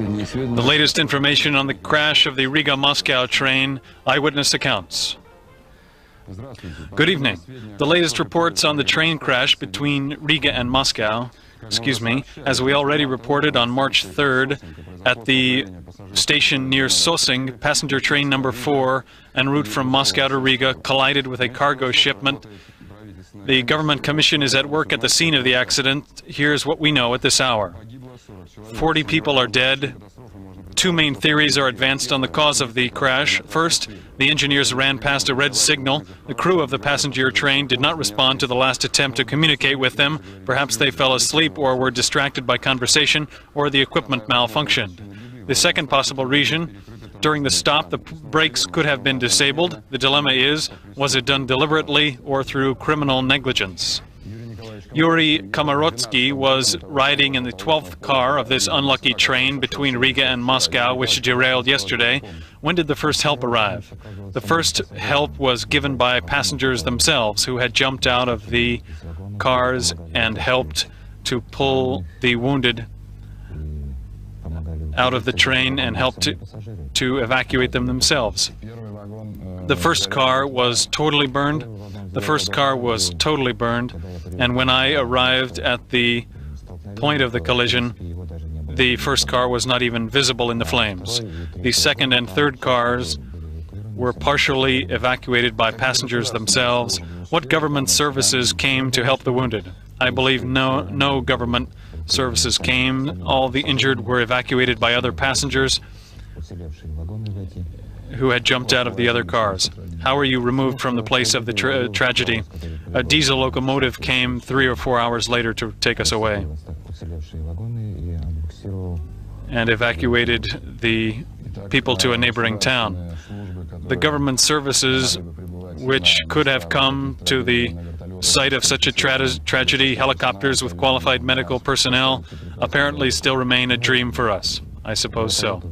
The latest information on the crash of the Riga-Moscow train, eyewitness accounts. Good evening. The latest reports on the train crash between Riga and Moscow, as we already reported on March 3rd at the station near Podsosенki, passenger train number 4 en route from Moscow to Riga collided with a cargo shipment. The government commission is at work at the scene of the accident. Here's what we know at this hour. 40 people are dead. Two main theories are advanced on the cause of the crash. First, the engineers ran past a red signal. The crew of the passenger train did not respond to the last attempt to communicate with them. Perhaps they fell asleep or were distracted by conversation, or the equipment malfunctioned. The second possible reason, during the stop, the brakes could have been disabled. The dilemma is, was it done deliberately or through criminal negligence? Yuri Komar was riding in the 12th car of this unlucky train between Riga and Moscow, which derailed yesterday. When did the first help arrive? The first help was given by passengers themselves, who had jumped out of the cars and helped to pull the wounded out of the train and helped to evacuate them themselves. The first car was totally burned. And when I arrived at the point of the collision, the first car was not even visible in the flames. The second and third cars were partially evacuated by passengers themselves. What government services came to help the wounded? I believe no government services came. All the injured were evacuated by other passengers who had jumped out of the other cars. How were you removed from the place of the tragedy? A diesel locomotive came 3 or 4 hours later to take us away and evacuated the people to a neighboring town. The government services which could have come to the site of such a tragedy, helicopters with qualified medical personnel, apparently still remain a dream for us. I suppose so.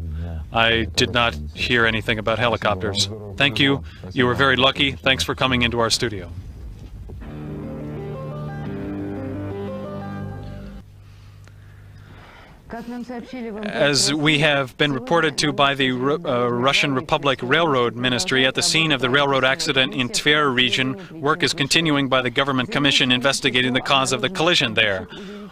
I did not hear anything about helicopters. Thank you. You were very lucky. Thanks for coming into our studio. As we have been reported to by the Russian Republic Railroad Ministry, at the scene of the railroad accident in Tver region, work is continuing by the government commission investigating the cause of the collision there.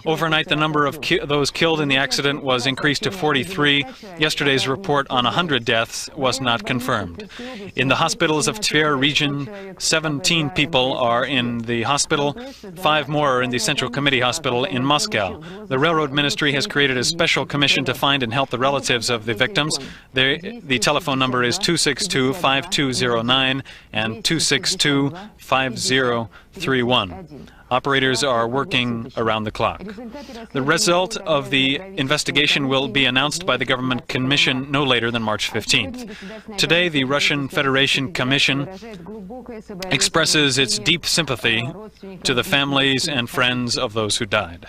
Overnight, the number of those killed in the accident was increased to 43. Yesterday's report on 100 deaths was not confirmed. In the hospitals of Tver region, 17 people are in the hospital, 5 more are in the Central Committee Hospital in Moscow. The Railroad Ministry has created a special commission to find and help the relatives of the victims. The telephone number is 262-5209 and 262-5031. Operators are working around the clock. The result of the investigation will be announced by the government commission no later than March 15th. Today, the Russian Federation Commission expresses its deep sympathy to the families and friends of those who died.